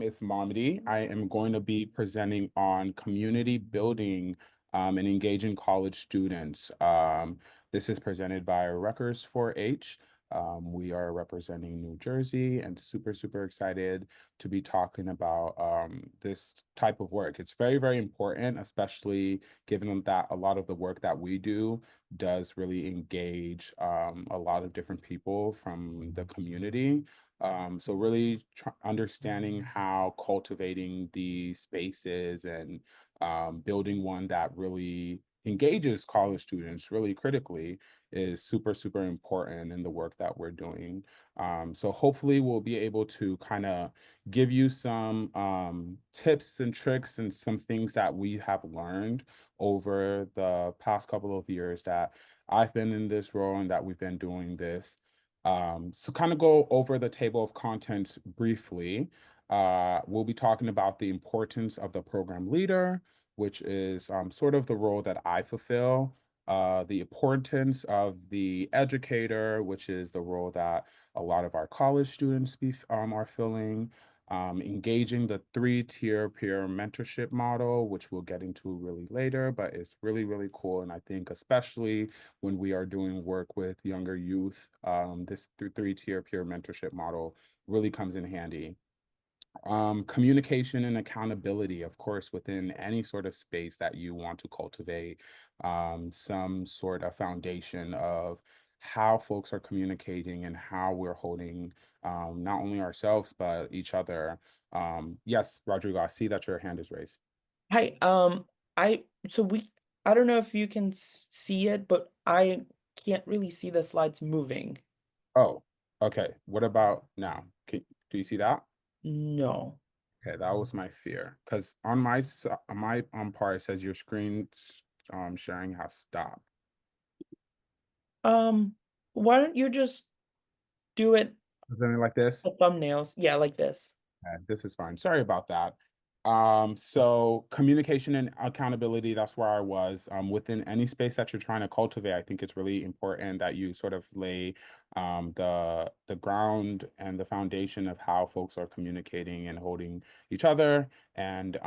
is Momedy. I am going to be presenting on community building and engaging college students. This is presented by Rutgers 4-H. We are representing New Jersey and super excited to be talking about this type of work. It's very important, especially given that a lot of the work that we do does really engage a lot of different people from the community. So really understanding how cultivating the spaces and building one that really engages college students really critically is super important in the work that we're doing. So hopefully we'll be able to kind of give you some tips and tricks and some things that we have learned over the past couple of years that I've been in this role and that we've been doing this. So kind of go over the table of contents briefly. We'll be talking about the importance of the program leader, which is sort of the role that I fulfill. The importance of the educator, which is the role that a lot of our college students are filling. Engaging the three-tier peer mentorship model, which we'll get into really later, but it's really cool. And I think especially when we are doing work with younger youth, this three-tier peer mentorship model really comes in handy. Communication and accountability, of course, within any sort of space that you want to cultivate, some sort of foundation of how folks are communicating and how we're holding not only ourselves but each other. Yes, Rodrigo, I see that your hand is raised. Hi, I so we I don't know if you can see it, but I can't really see the slides moving. Oh, okay. What about now? Do you see that? No. Okay, that was my fear. Because on on my part, it says your screen sharing has stopped. Um, why don't you just do it Something like this. the thumbnails? Yeah, like this. This is fine. Sorry about that. So communication and accountability, that's where I was. Within any space that you're trying to cultivate, I think it's really important that you sort of lay the ground and the foundation of how folks are communicating and holding each other and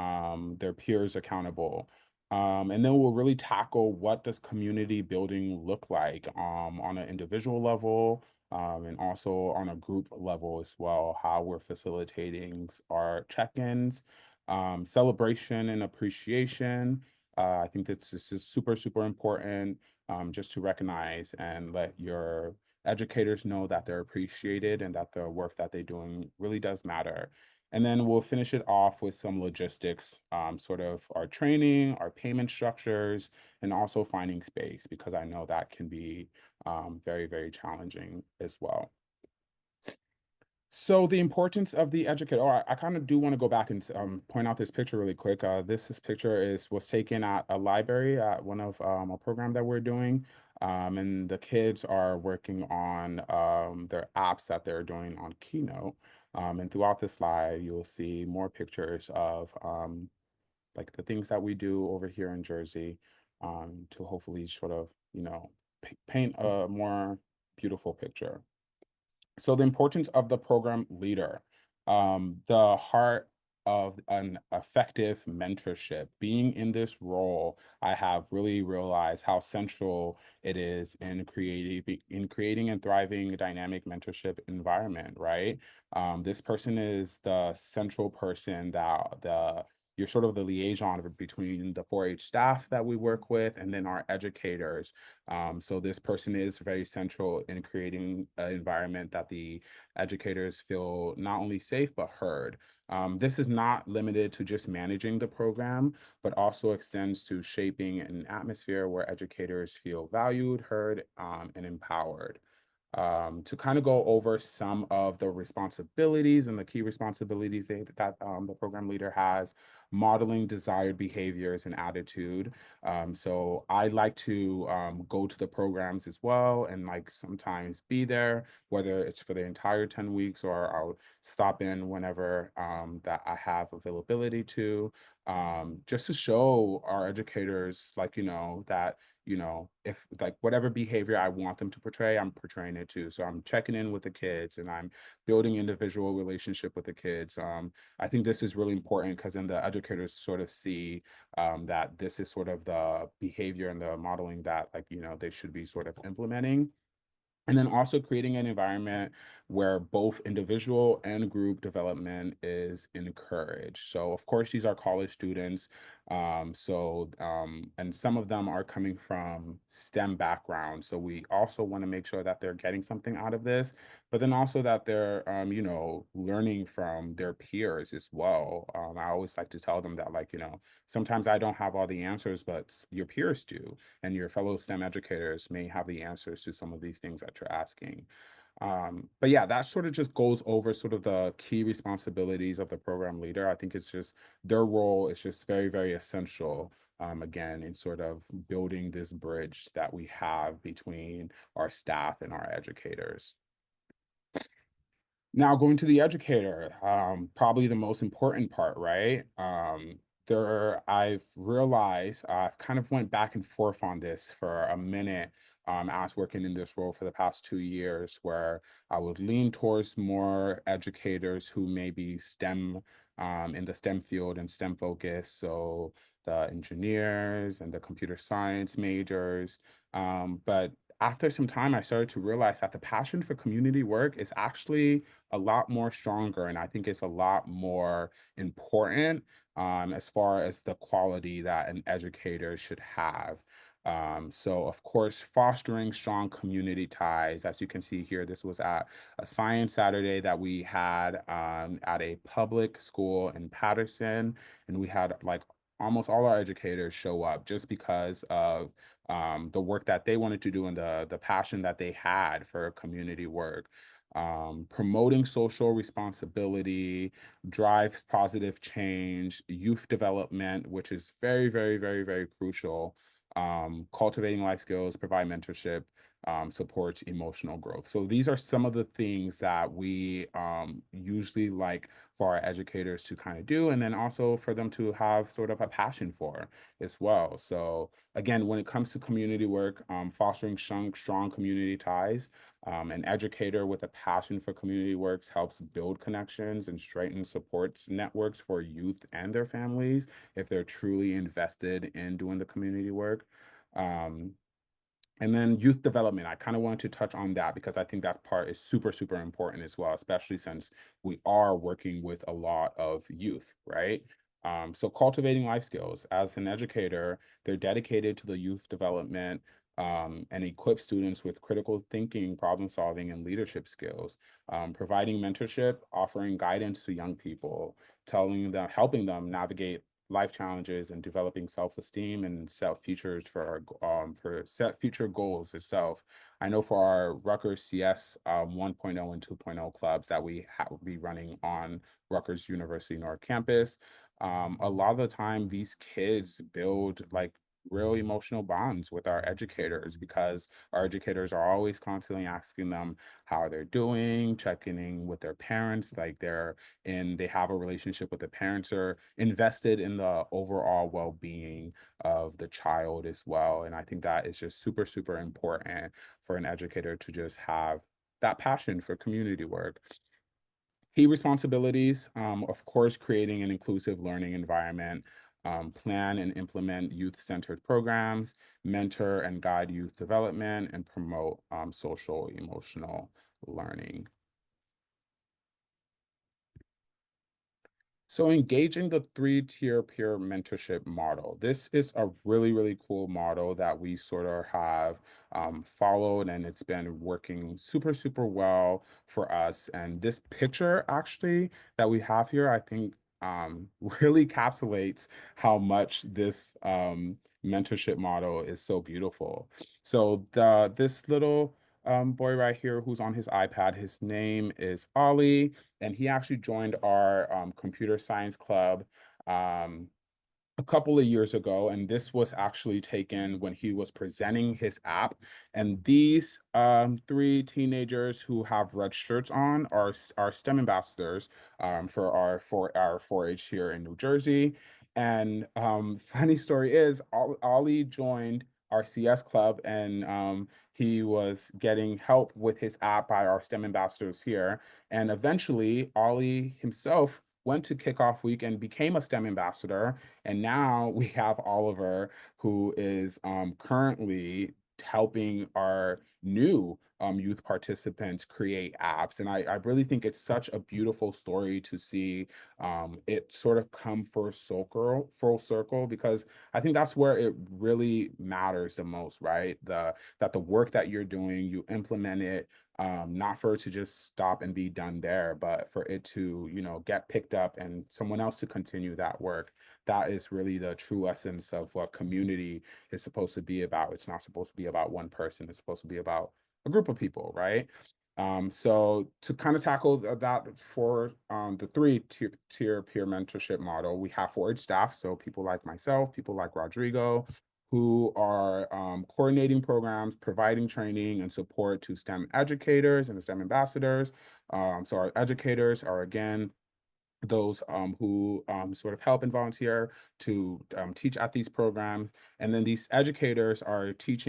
their peers accountable. And then we'll really tackle what does community building look like on an individual level, and also on a group level as well, how we're facilitating our check-ins, celebration and appreciation. I think this is super important, just to recognize and let your educators know that they're appreciated and that the work that they're doing really does matter. And then we'll finish it off with some logistics, sort of our training, our payment structures, and also finding space, because I know that can be very challenging as well. So the importance of the educator. Oh, I kind of do want to go back and point out this picture really quick. This picture was taken at a library at one of a program that we're doing, and the kids are working on their apps that they're doing on Keynote. And throughout the slide, you'll see more pictures of like the things that we do over here in Jersey, to hopefully sort of paint a more beautiful picture. So the importance of the program leader, the heart of an effective mentorship. Being in this role, I have really realized how central it is in creating and thriving a dynamic mentorship environment, right? This person is the central person that the you're sort of the liaison between the 4-H staff that we work with and then our educators. So this person is very central in creating an environment that the educators feel not only safe but heard. This is not limited to just managing the program, but also extends to shaping an atmosphere where educators feel valued, heard, and empowered. To kind of go over some of the responsibilities and the key responsibilities that the program leader has, modeling desired behaviors and attitude. So I like to go to the programs as well and like sometimes be there, whether it's for the entire 10 weeks or I'll stop in whenever that I have availability to, just to show our educators, like, that if like whatever behavior I want them to portray, I'm portraying it too. So I'm checking in with the kids and I'm building individual relationship with the kids. I think this is really important because then the educators sort of see that this is sort of the behavior and the modeling that like, they should be sort of implementing. And then also creating an environment where both individual and group development is encouraged. So, of course, these are college students. And some of them are coming from STEM backgrounds. So, we also want to make sure that they're getting something out of this, but then also that they're, learning from their peers as well. I always like to tell them that, like, sometimes I don't have all the answers, but your peers do, and your fellow STEM educators may have the answers to some of these things that you're asking. But yeah, that sort of just goes over sort of the key responsibilities of the program leader. I think it's just their role is just very, very essential. Again, in sort of building this bridge that we have between our staff and our educators. Now going to the educator, probably the most important part, right? I've realized I've kind of went back and forth on this for a minute as working in this role for the past 2 years, where I would lean towards more educators who may be STEM in the STEM field and STEM focus. So the engineers and the computer science majors. But after some time, I started to realize that the passion for community work is actually a lot more stronger, and I think it's a lot more important as far as the quality that an educator should have. So, of course, fostering strong community ties. As you can see here, this was at a science Saturday that we had at a public school in Patterson, and we had like almost all our educators show up just because of the work that they wanted to do and the passion that they had for community work. Promoting social responsibility, drives positive change, youth development, which is very, very, very, very crucial. Cultivating life skills, provide mentorship, supports emotional growth. So these are some of the things that we usually like for our educators to kind of do, and then also for them to have sort of a passion for as well. So again, when it comes to community work, fostering strong community ties, an educator with a passion for community works helps build connections and strengthen supports networks for youth and their families if they're truly invested in doing the community work. Um, and then youth development, I kind of wanted to touch on that because I think that part is super, super important as well, especially since we are working with a lot of youth, right? So cultivating life skills. As an educator, they're dedicated to the youth development and equip students with critical thinking, problem solving, and leadership skills. Providing mentorship, offering guidance to young people, telling them, helping them navigate life challenges and developing self-esteem and set futures for set future goals itself. I know for our Rutgers CS 1.0 and 2.0 clubs that we will be running on Rutgers University North Campus, a lot of the time these kids build like real emotional bonds with our educators because our educators are always constantly asking them how they're doing, checking in with their parents, like they have a relationship with the parents, are invested in the overall well-being of the child as well. And I think that is just super, super important for an educator to just have that passion for community work. Key responsibilities, of course, creating an inclusive learning environment, plan and implement youth-centered programs, mentor and guide youth development, and promote social emotional learning. So engaging the three-tier peer mentorship model. This is a really, really cool model that we sort of have followed, and it's been working super, super well for us. And this picture actually that we have here, I think really encapsulates how much this mentorship model is so beautiful. So this little boy right here who's on his iPad, his name is Ollie, and he actually joined our computer science club um, a couple of years ago, and this was actually taken when he was presenting his app. And these three teenagers who have red shirts on are STEM ambassadors for our 4-H here in New Jersey. And funny story is, Ollie joined our CS club, and he was getting help with his app by our STEM ambassadors here. And eventually, Ollie himself went to kickoff week and became a STEM ambassador. And now we have Oliver, who is currently helping our new youth participants create apps. And I really think it's such a beautiful story to see it sort of come full circle, because I think that's where it really matters the most, right? That the work that you're doing, you implement it, not for it to just stop and be done there, but for it to, get picked up and someone else to continue that work. That is really the true essence of what community is supposed to be about. It's not supposed to be about one person. It's supposed to be about a group of people, right? So to kind of tackle that for the tier peer mentorship model, we have for each staff. So people like myself, people like Rodrigo, who are coordinating programs, providing training and support to STEM educators and the STEM ambassadors. So our educators are, again, those who sort of help and volunteer to teach at these programs, and then these educators are teach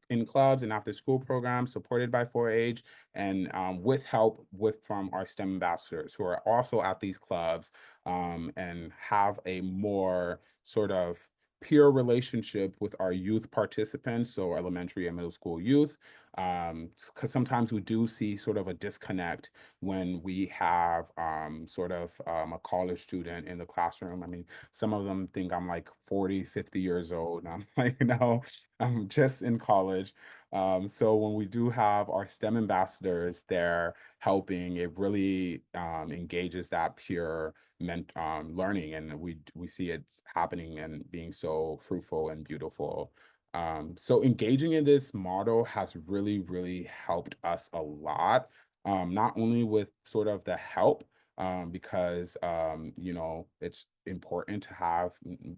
in clubs and after school programs supported by 4-H, and with help with from our STEM ambassadors who are also at these clubs, and have a more sort of peer relationship with our youth participants, so elementary and middle school youth, because sometimes we do see sort of a disconnect when we have sort of a college student in the classroom. I mean, some of them think I'm like 40, 50 years old. And I'm like, no, I'm just in college. So when we do have our STEM ambassadors there helping, it really engages that pure learning, and we see it happening and being so fruitful and beautiful. So engaging in this model has really, really helped us a lot, not only with sort of the help, because it's important to have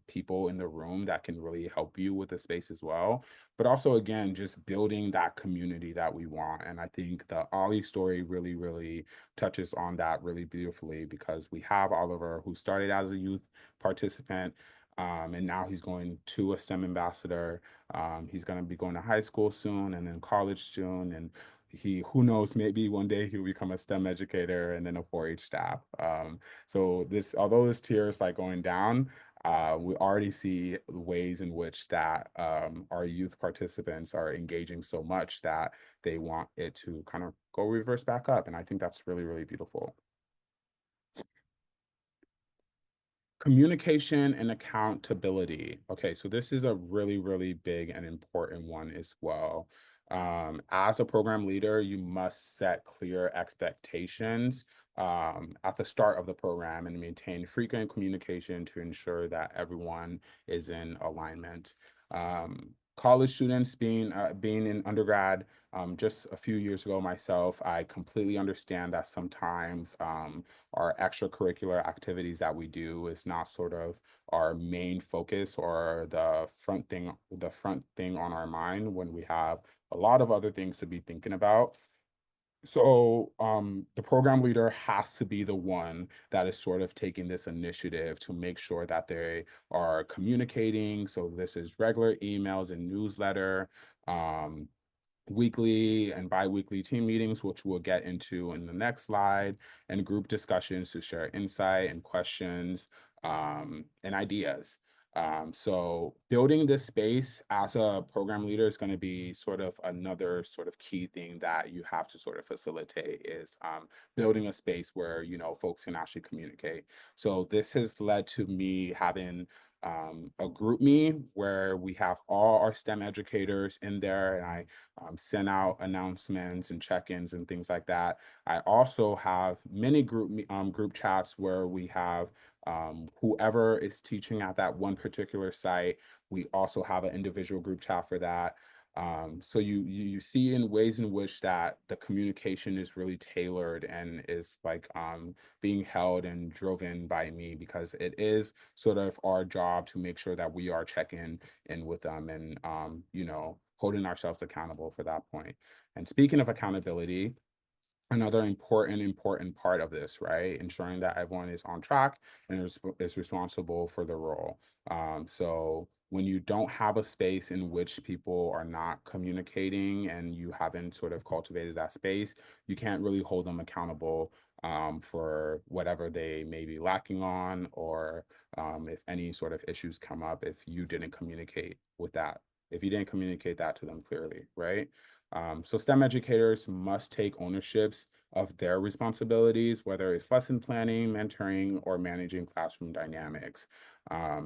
people in the room that can really help you with the space as well, but also, again, just building that community that we want. And I think the Ollie story really, really touches on that really beautifully, because we have Oliver, who started as a youth participant. And now he's going to a STEM ambassador. He's going to be going to high school soon and then college soon. And who knows, maybe one day he'll become a STEM educator and then a 4-H staff. So although this tier is like going down, we already see ways in which that our youth participants are engaging so much that they want it to kind of go reverse back up. And I think that's really, really beautiful. Communication and accountability. Okay, so this is a really, really big and important one as well. As a program leader, you must set clear expectations at the start of the program and maintain frequent communication to ensure that everyone is in alignment. College students being in undergrad, just a few years ago myself, I completely understand that sometimes our extracurricular activities that we do is not sort of our main focus or the front thing on our mind when we have a lot of other things to be thinking about. So the program leader has to be the one that is sort of taking this initiative to make sure that they are communicating. So this is regular emails and newsletter, um, weekly and bi-weekly team meetings, which we'll get into in the next slide, and group discussions to share insight and questions, and ideas. So building this space as a program leader is going to be sort of another sort of key thing that you have to sort of facilitate, is building a space where folks can actually communicate. So this has led to me having a group me where we have all our STEM educators in there, and I send out announcements and check-ins and things like that. I also have many group chats where we have whoever is teaching at that one particular site. We also have an individual group chat for that. So you see in ways in which that the communication is really tailored and is like being held and driven by me, because it is sort of our job to make sure that we are checking in with them, and holding ourselves accountable for that point. And speaking of accountability, another important part of this, right? Ensuring that everyone is on track and is responsible for the role. So when you don't have a space in which people are not communicating and you haven't sort of cultivated that space, you can't really hold them accountable for whatever they may be lacking on, or if any sort of issues come up if you didn't communicate with that, if you didn't communicate that to them clearly, right? So STEM educators must take ownerships of their responsibilities, whether it's lesson planning, mentoring, or managing classroom dynamics.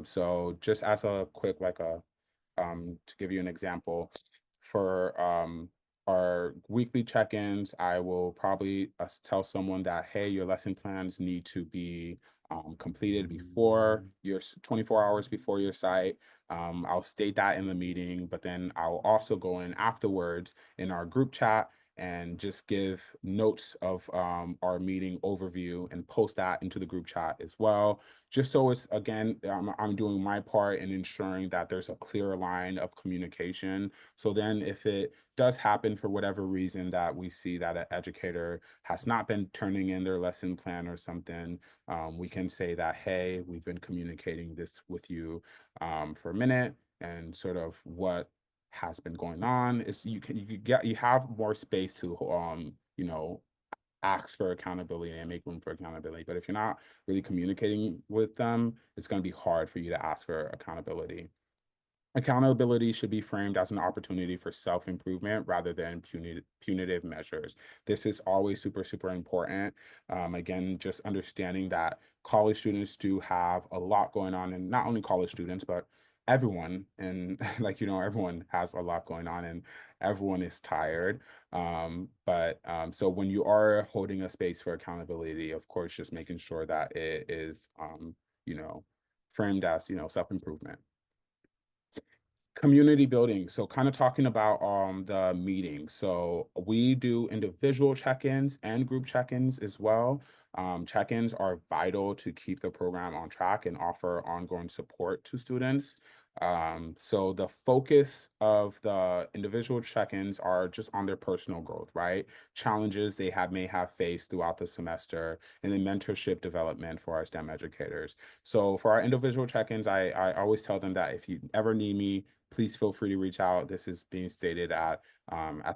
So just as a quick, like a to give you an example, for our weekly check-ins, I will probably tell someone that, hey, your lesson plans need to be completed before 24 hours before your site. I'll state that in the meeting, but then I'll also go in afterwards in our group chat and just give notes of our meeting overview and post that into the group chat as well, just so it's again, I'm doing my part in ensuring that there's a clear line of communication. So then if it does happen for whatever reason that we see that an educator has not been turning in their lesson plan or something, we can say that, hey, we've been communicating this with you for a minute, and sort of what has been going on is you have more space to ask for accountability and make room for accountability. But if you're not really communicating with them, it's going to be hard for you to ask for accountability. Accountability should be framed as an opportunity for self-improvement rather than punitive measures. This is always super, super important. Again, just understanding that college students do have a lot going on, and not only college students, but everyone. And like, everyone has a lot going on and everyone is tired. So when you are holding a space for accountability, of course, just making sure that it is, you know, framed as, self-improvement. Community building. So kind of talking about the meeting. So we do individual check-ins and group check-ins as well. Check-ins are vital to keep the program on track and offer ongoing support to students. So the focus of the individual check-ins are just on their personal growth, right? Challenges they may have faced throughout the semester, and then mentorship development for our STEM educators. So for our individual check-ins, I always tell them that if you ever need me, please feel free to reach out. This is being stated at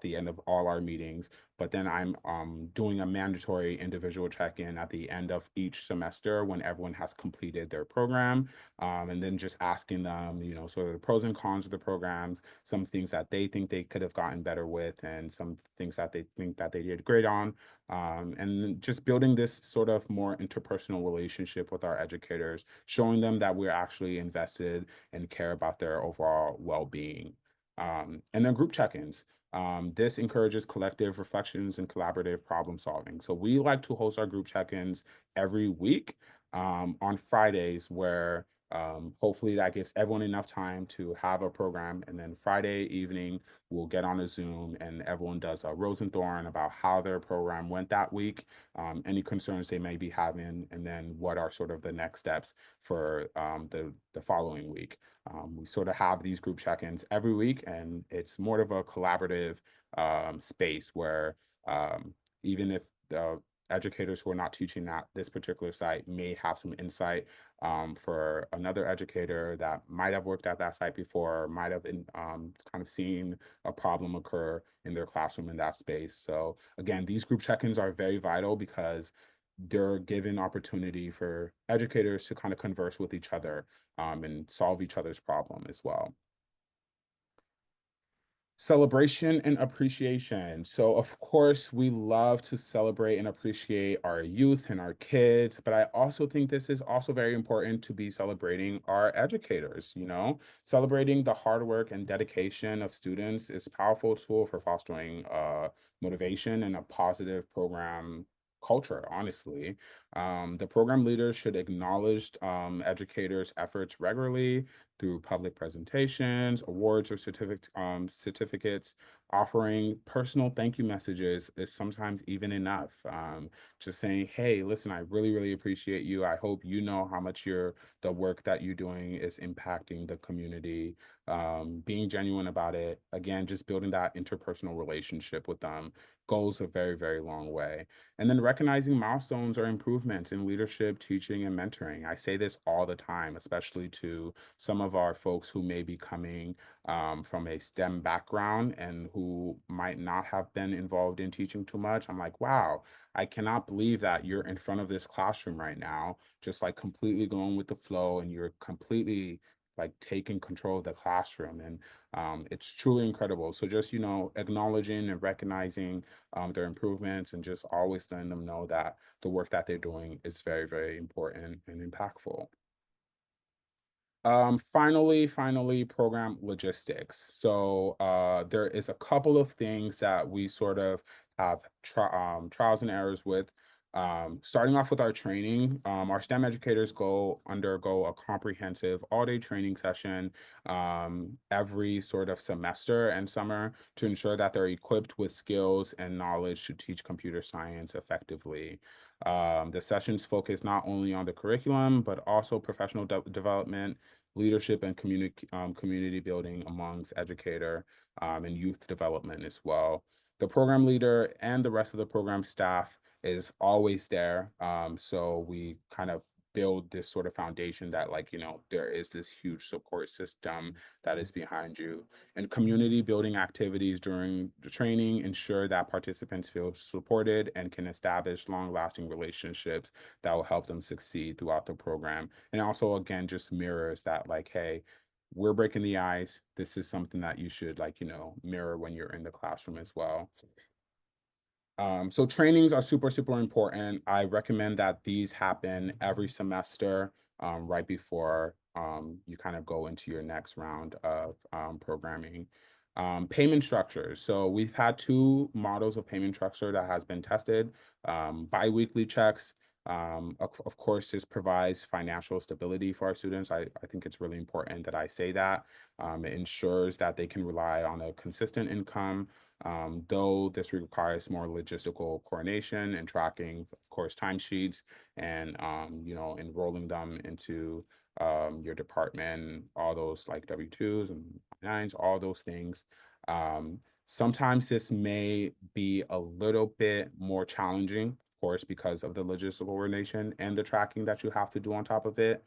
the end of all our meetings. But then I'm doing a mandatory individual check-in at the end of each semester when everyone has completed their program, and then just asking them, sort of the pros and cons of the programs, some things that they think they could have gotten better with, and some things that they think that they did great on, and just building this sort of more interpersonal relationship with our educators, showing them that we're actually invested and care about their overall well-being. And then group check-ins. This encourages collective reflections and collaborative problem solving. So we like to host our group check-ins every week on Fridays, where hopefully that gives everyone enough time to have a program. And then Friday evening, we'll get on a Zoom and everyone does a rose and thorn about how their program went that week, any concerns they may be having, and then what are sort of the next steps for the following week. We sort of have these group check-ins every week, and it's more of a collaborative space where even if the educators who are not teaching at this particular site may have some insight for another educator that might have worked at that site before, or might have kind of seen a problem occur in their classroom in that space. So again, these group check-ins are very vital because they're given opportunity for educators to kind of converse with each other and solve each other's problem as well. Celebration and appreciation. So, of course, we love to celebrate and appreciate our youth and our kids, but I also think this is also very important to be celebrating our educators, Celebrating the hard work and dedication of students is a powerful tool for fostering motivation and a positive program culture, honestly. The program leaders should acknowledge educators' efforts regularly through public presentations, awards, or certificates. Offering personal thank you messages is sometimes even enough. Just saying, hey, listen, I really, really appreciate you. I hope you know how much the work that you're doing is impacting the community. Being genuine about it. Again, just building that interpersonal relationship with them goes a very, very long way. And then recognizing milestones or improvements in leadership, teaching, and mentoring. I say this all the time, especially to some of of our folks who may be coming from a STEM background and who might not have been involved in teaching too much. I'm like, wow, I cannot believe that you're in front of this classroom right now, just like completely going with the flow and you're completely like taking control of the classroom. And it's truly incredible. So just, acknowledging and recognizing their improvements and just always letting them know that the work that they're doing is very, very important and impactful. Finally, program logistics. So there is a couple of things that we sort of have trials and errors with. Starting off with our training, our STEM educators undergo a comprehensive all-day training session every sort of semester and summer to ensure that they're equipped with skills and knowledge to teach computer science effectively. The sessions focus not only on the curriculum, but also professional development, leadership, and community building amongst educator and youth development as well. The program leader and the rest of the program staff is always there. So we kind of build this sort of foundation that, like, there is this huge support system that is behind you. And community building activities during the training ensure that participants feel supported and can establish long lasting relationships that will help them succeed throughout the program. And also, again, just mirrors that, like, hey, we're breaking the ice. This is something that you should, like, mirror when you're in the classroom as well. So trainings are super, super important. I recommend that these happen every semester, right before you kind of go into your next round of programming. Payment structures. So we've had two models of payment structure that has been tested. Biweekly checks. Of course, this provides financial stability for our students. I think it's really important that I say that. It ensures that they can rely on a consistent income, though this requires more logistical coordination and tracking, of course, timesheets and enrolling them into your department, all those like W-2s and nines, all those things. Sometimes this may be a little bit more challenging, of course, because of the logistical coordination and the tracking that you have to do on top of it.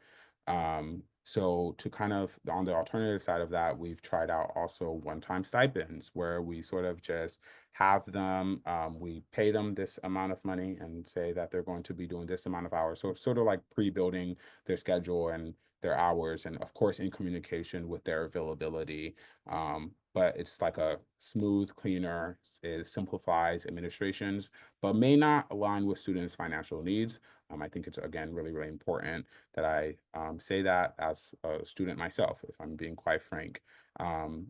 So to kind of on the alternative side of that, we've tried out also one-time stipends where we sort of just have them, we pay them this amount of money and say that they're going to be doing this amount of hours. So sort of like pre-building their schedule and their hours, and of course in communication with their availability. But it's like a smooth, cleaner, it simplifies administrations, but may not align with students' financial needs. I think it's, again, really, really important that I say that as a student myself, if I'm being quite frank.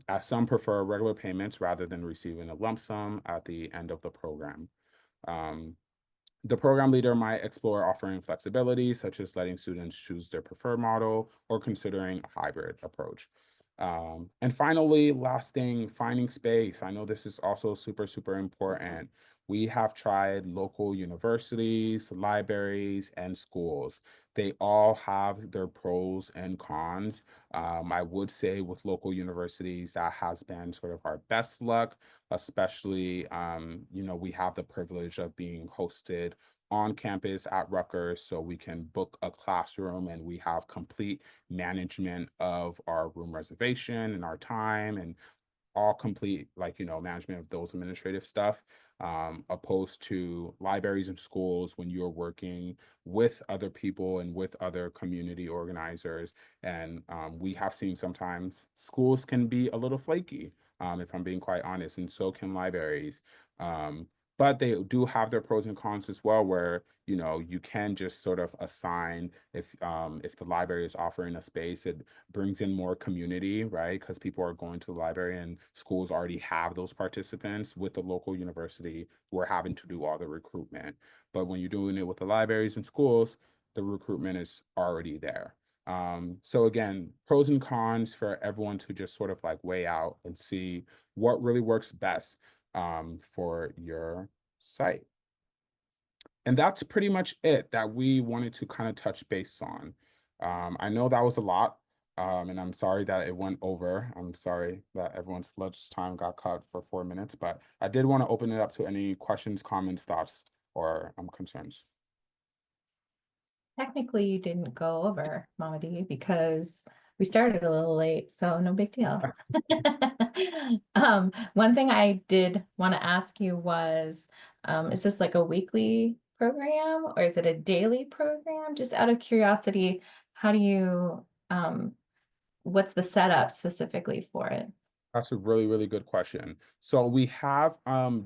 As some prefer regular payments rather than receiving a lump sum at the end of the program. Um, the program leader might explore offering flexibility, such as letting students choose their preferred model or considering a hybrid approach. And finally, last thing, finding space. I know this is also super, super important. We have tried local universities, libraries, and schools. They all have their pros and cons. I would say with local universities, that has been sort of our best luck, especially, we have the privilege of being hosted on campus at Rutgers, so we can book a classroom and we have complete management of our room reservation and our time and all complete, like, management of those administrative stuff, opposed to libraries and schools when you're working with other people and with other community organizers. And we have seen sometimes schools can be a little flaky, if I'm being quite honest, and so can libraries. But they do have their pros and cons as well, where you can just sort of assign, if the library is offering a space, it brings in more community, right? Because people are going to the library and schools already have those participants. With the local university, we're having to do all the recruitment. But when you're doing it with the libraries and schools, the recruitment is already there. So again, pros and cons for everyone to just sort of like weigh out and see what really works best for your site. And that's pretty much it that we wanted to kind of touch base on. I know that was a lot, and I'm sorry that it went over. I'm sorry that everyone's lunch time got cut for 4 minutes, but I did want to open it up to any questions, comments, thoughts, or concerns. Technically, you didn't go over, Mamadi, because We started a little late, so no big deal. One thing I did want to ask you was, is this like a weekly program or is it a daily program? Just out of curiosity, how do you, what's the setup specifically for it? That's a really, really good question. So we have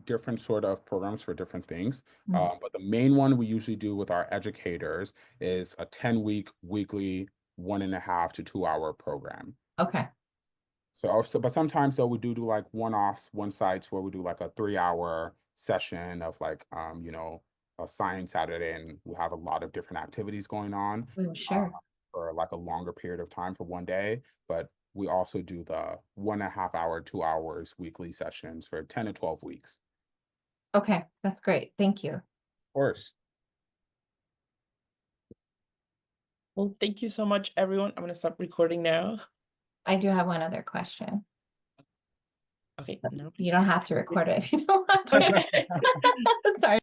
different sort of programs for different things. Mm, But the main one we usually do with our educators is a 10-week weekly 1.5 to 2 hour program. okay. But sometimes though we do like one-offs, one sites where we do like a 3 hour session of like a science Saturday, and we have a lot of different activities going on Oh, uh, sure. for like a longer period of time for one day. But we also do the 1.5 hour, 2 hours weekly sessions for 10 to 12 weeks. Okay, that's great. Thank you. Of course. Well, thank you so much, everyone. I'm gonna stop recording now. I do have one other question. Okay, no. You don't have to record it if you don't want to. Sorry.